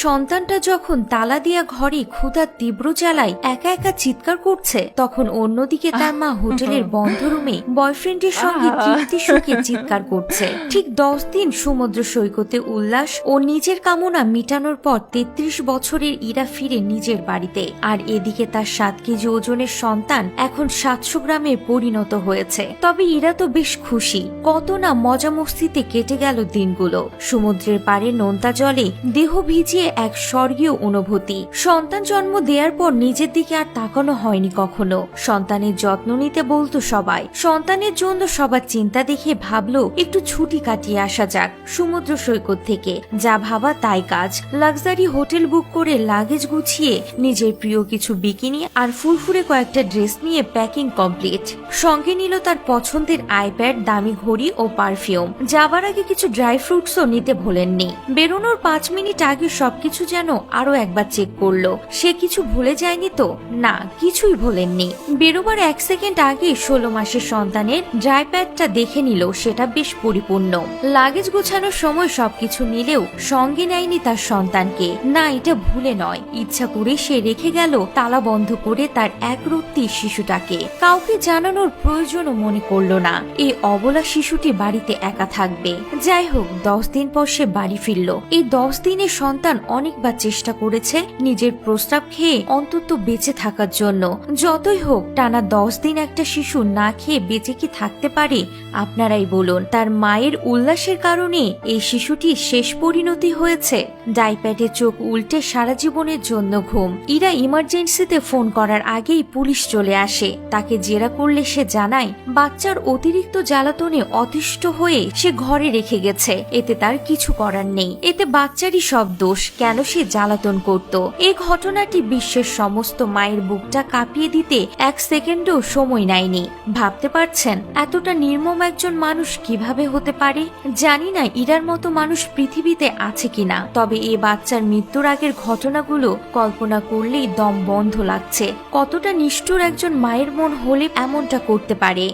সন্তানটা যখন তালা দিয়া ঘরে ক্ষুধার তীব্র জ্বালায় একা একা চিৎকার করছে, তখন অন্যদিকে তার মা হোটেলের বন্ধ রুমে বয়ফ্রেন্ডের সঙ্গে তৃপ্তি সুখে চিৎকার করছে। ঠিক 10 দিন সমুদ্র সৈকতে উল্লাস ও নিজের কামনা মিটানোর পর 33 বছরের ইরা ফিরে নিজের বাড়িতে। আর এদিকে তার 7 কেজি ওজনের সন্তান এখন 700 গ্রামে পরিণত হয়েছে। তবে ইরা তো বেশ খুশি। কত না মজা মস্তিতে কেটে গেল দিনগুলো। সমুদ্রের পাড়ে নোনতা জলে দেহ ভিজিয়ে এক স্বর্গীয় অনুভূতি। সন্তান জন্ম দেওয়ার পর নিজের দিকে আর তাকানো হয়নি কখনো। সন্তানের যত্ন নিতে বলতো সবাই। সন্তানের জন্য সবার চিন্তা দেখে ভাবলো একটু ছুটি কাটিয়ে আসা যাক সমুদ্র সৈকত থেকে। যা ভাবা তাই কাজ। লাক্সারি হোটেল বুক করে লাগেজ গুছিয়ে নিজের প্রিয় কিছু বিকিনি আর ফুরফুরে কয়েকটা ড্রেস নিয়ে প্যাকিং কমপ্লিট। সঙ্গে নিল তার পছন্দের আইপ্যাড, দামি ঘড়ি ও পারফিউম। যাবার আগে কিছু ড্রাই ফ্রুটসও নিতে ভোলেননি। বেরোনোর 5 মিনিট আগে সবকিছু যেন আরো একবার চেক করলো। সে কিছু ভুলে যায়নি তো? না, কিছুই ভোলেননি। বেরোবার 1 সেকেন্ড আগে 16 মাসের সন্তানের ড্রাই প্যাডটা দেখে নিল, সেটা বেশ পরিপূর্ণ। লাগেজ গোছানোর সময় সবকিছু নিলেও সঙ্গে নেয়নি তার সন্তানকে। না, এটা ভুলে নয়, ইচ্ছা করে সে রেখে গেল তালা বন্ধ করে তার একরত্তি শিশুটাকে। কাউকে জানানোর প্রয়োজনও মনে করলো না এই অবলা শিশুটি বাড়িতে একা থাকবে। যাই হোক, 10 দিন পর সে বাড়ি ফিরল। এই 10 দিনে সন্তান অনেকবার চেষ্টা করেছে নিজের প্রস্রাব খেয়ে অন্তত বেঁচে থাকার জন্য। যতই হোক, টানা 10 দিন একটা শিশু না খেয়ে বেঁচে কি থাকতে পারে? আপনারাই বলুন। তার মায়ের উল্লাসের কারণে এই শিশুটির শেষ পরিণতি হয়েছে ডাইপ্যাডে চোখ উল্টে সারা জীবনের জন্য ঘুম। ইরা ইমার্জেন্সিতে ফোন করার আগেই পুলিশ চলে আসে। তাকে জেরা করলে সে জানায় বাচ্চার অতিরিক্ত জ্বালাতনে অতিষ্ঠ হয়ে সে ঘরে রেখে গেছে। এতে তার কিছু করার নেই। এতে বাচ্চারই সব দোষ, কেন সে জ্বালাতন করত। এই ঘটনাটি বিশ্বের সমস্ত মায়ের বুকটা কাঁপিয়ে দিতে 1 সেকেন্ডও সময় নেয়নি। ভাবতে পারছেন এতটা নির্মম একজন মানুষ কিভাবে হতে পারে? জানি না ইরার মতো মানুষ পৃথিবীতে আছে কিনা, তবে এই বাচ্চার মৃত্যুর আগের ঘটনাগুলো কল্পনা করলেই দম বন্ধ লাগছে। কতটা নিষ্ঠুর একজন মায়ের মন হলে এমনটা করতে পারে।